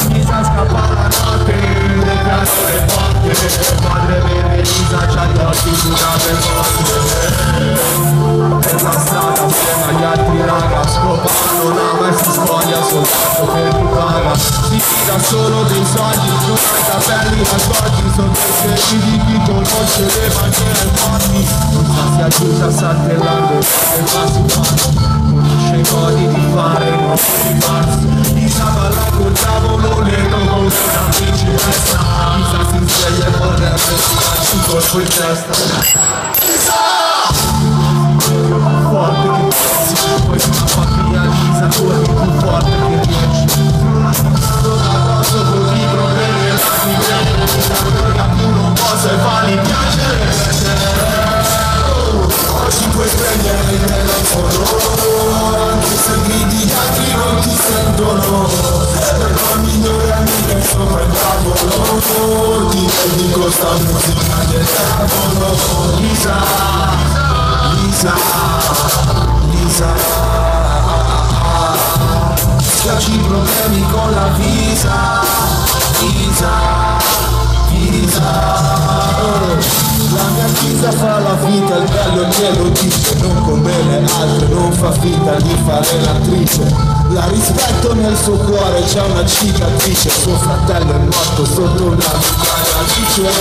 Lisa scappa la notte, le piano le porte. Padre bene Lisa c'ha gli occhi sulla vergogna. Per la strada piena gli altri raga scopano, non ama e si spoglia soltanto per chi paga. Si tira solo dei soldi, non ha capelli nascosti, sono pensieri di chi conosce le maniere forti. Non sa si aggiunge saltellando e passi passi, conosce i modi di fare, i modi di farsi. Lisa balla col tavolo nero con una principessa. Lisa si sveglia e vorrebbe tirarci un colpo in testa. Lisa! Forte che pensi, poi scappa via Lisa, corri più forte che riesci. Non passando da addosso con i problemi e la migliore. Lisa gioia più non posso e vali piacere. Oggi puoi prendere il telefono, anche se gridi gli altri non ti sentono. Per la migliore amica sopra il tavolo, ti vedi con sta musica del tavolo. Lisa, Lisa, Lisa, schiacci i problemi con la visa. Lisa, Lisa, la mia Lisa fa la vita, il bello glielo dice, non come le altre, non fa finta di fare l'attrice. La rispetto nel suo cuore, c'è una cicatrice, suo fratello è morto sotto una radice.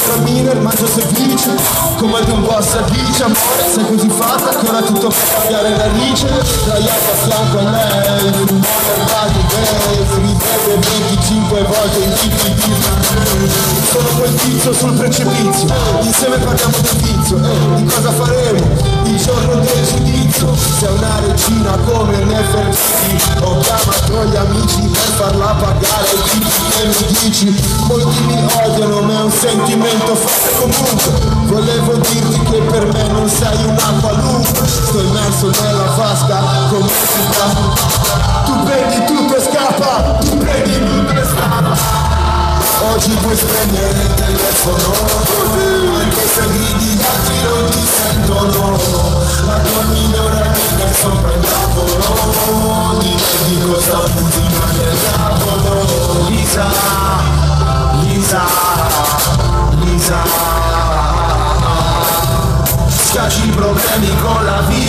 La miner mangia semplice, come di un boss a dice, amore sei così fatta che ora tutto per cambiare narice. Sdraiata a fianco a lei, fumone al body base, rivede 25 volte in TPD. Sono quel tizio sul precipizio, insieme parliamo del vizio, di cosa faremo il giorno del giudizio. Sei una regina come Nefertiti, ho chiamato gli amici per farla pagare i tipi che mi dici. Molti mi odiano ma è un sentimento forte comunque. Volevo dirti che per me non sei una qualunque. Sto immerso nella vasca come si fa. Tu prendi tutto e scappa, tu prendi tutto e scappa. Oggi puoi prendere il telefono, anche se gridi gli altri non ti sentono. La tua migliore amica è sopra il tavolo, ti vedi con sta musica del tavolo. Lisa, Lisa, Lisa, schiacci i problemi con la vita.